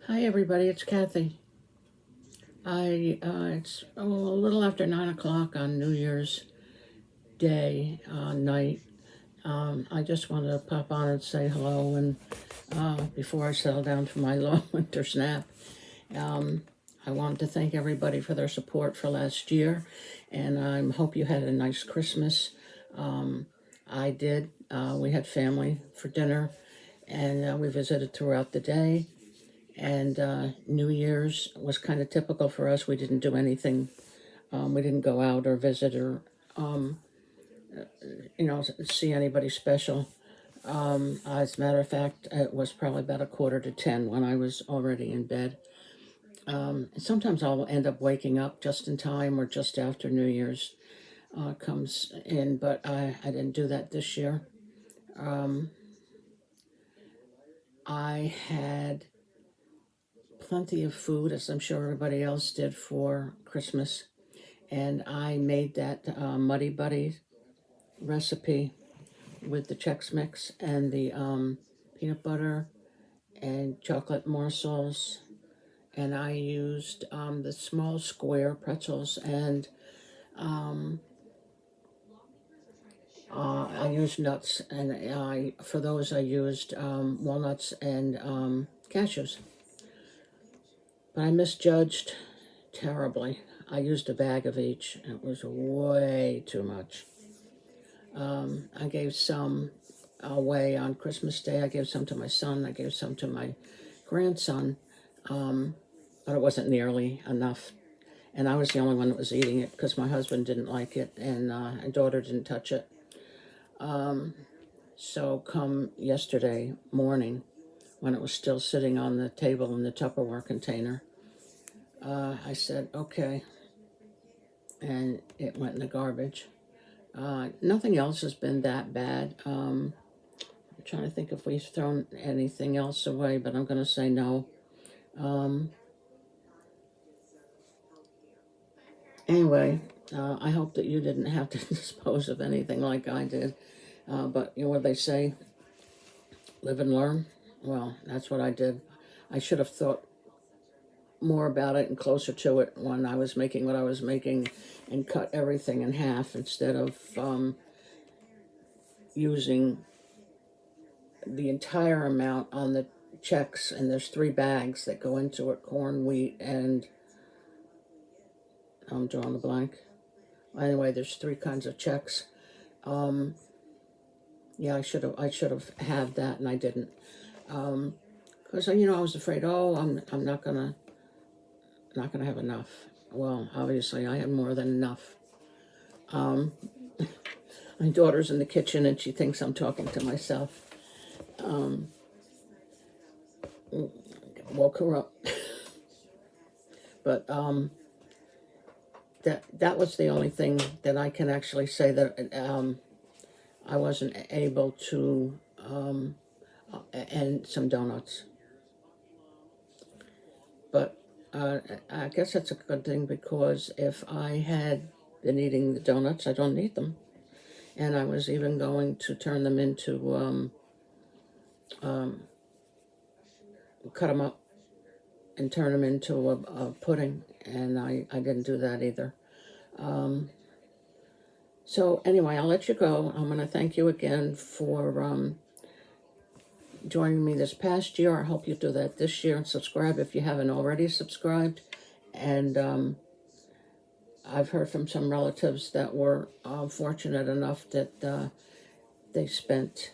Hi everybody, it's Kathy. It's a little after 9 o'clock on New Year's Day night. I just wanted to pop on and say hello, and before I settle down for my long winter nap, um, I wanted to thank everybody for their support for last year, and I hope you had a nice Christmas. I did. We had family for dinner, and we visited throughout the day. And New Year's was kind of typical for us. We didn't do anything. We didn't go out or visit or, um, see anybody special. As a matter of fact, it was probably about a quarter to 10 when I was already in bed. Sometimes I'll end up waking up just in time or just after New Year's comes in, but I didn't do that this year. Um, I had plenty of food, as I'm sure everybody else did, for Christmas. And I made that Muddy Buddy recipe with the Chex Mix and the peanut butter and chocolate morsels. And I used the small square pretzels, and um, I used nuts. And for those, I used walnuts and cashews. But I misjudged terribly. I used a bag of each. It was way too much. I gave some away on Christmas Day. I gave some to my son. I gave some to my grandson, but it wasn't nearly enough. And I was the only one that was eating it because my husband didn't like it and my daughter didn't touch it. So come yesterday morning, when it was still sitting on the table in the Tupperware container, I said, okay, and it went in the garbage. Nothing else has been that bad. I'm trying to think if we've thrown anything else away, but I'm going to say no. Um, anyway, I hope that you didn't have to dispose of anything like I did. But you know what they say, live and learn. Well, that's what I did. I should have thought more about it and closer to it when I was making what I was making and cut everything in half instead of using the entire amount on the checks. And there's 3 bags that go into it: corn, wheat, and I'm drawing a blank. Anyway, there's 3 kinds of checks. Um, yeah, I should have had that, and I didn't. Because I was afraid. Oh, I'm not gonna have enough. Well, obviously, I had more than enough. Um, my daughter's in the kitchen, and she thinks I'm talking to myself. Um, woke her up, but that was the only thing that I can actually say that I wasn't able to. And some donuts. But I guess that's a good thing because if I had been eating the donuts, I don't need them. And I was even going to turn them into, um, cut them up and turn them into a pudding. And I didn't do that either. Um, so anyway, I'll let you go. I'm going to thank you again for joining me this past year. I hope you do that this year and subscribe if you haven't already subscribed. And I've heard from some relatives that were fortunate enough that they spent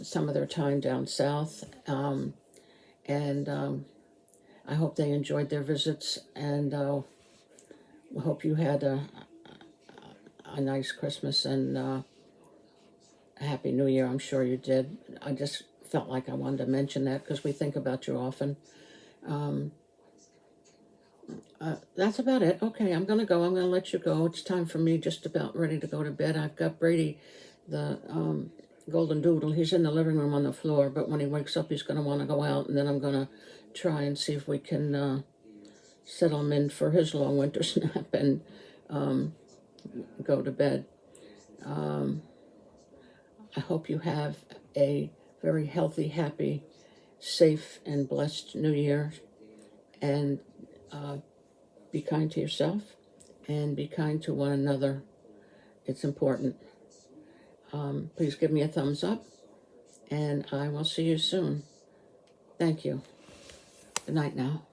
some of their time down south. And I hope they enjoyed their visits. And I hope you had a nice Christmas and a Happy New Year. I'm sure you did. I just felt like I wanted to mention that because we think about you often. Um, that's about it. Okay, I'm going to go. I'm going to let you go. It's time for me, just about ready to go to bed. I've got Brady, the golden doodle. He's in the living room on the floor, but when he wakes up, he's going to want to go out, and then I'm going to try and see if we can settle him in for his long winter nap and um, go to bed. Um, I hope you have a very healthy, happy safe and blessed new year. And be kind to yourself and be kind to one another. It's important. Please give me a thumbs up, and I will see you soon. Thank you. Good night now.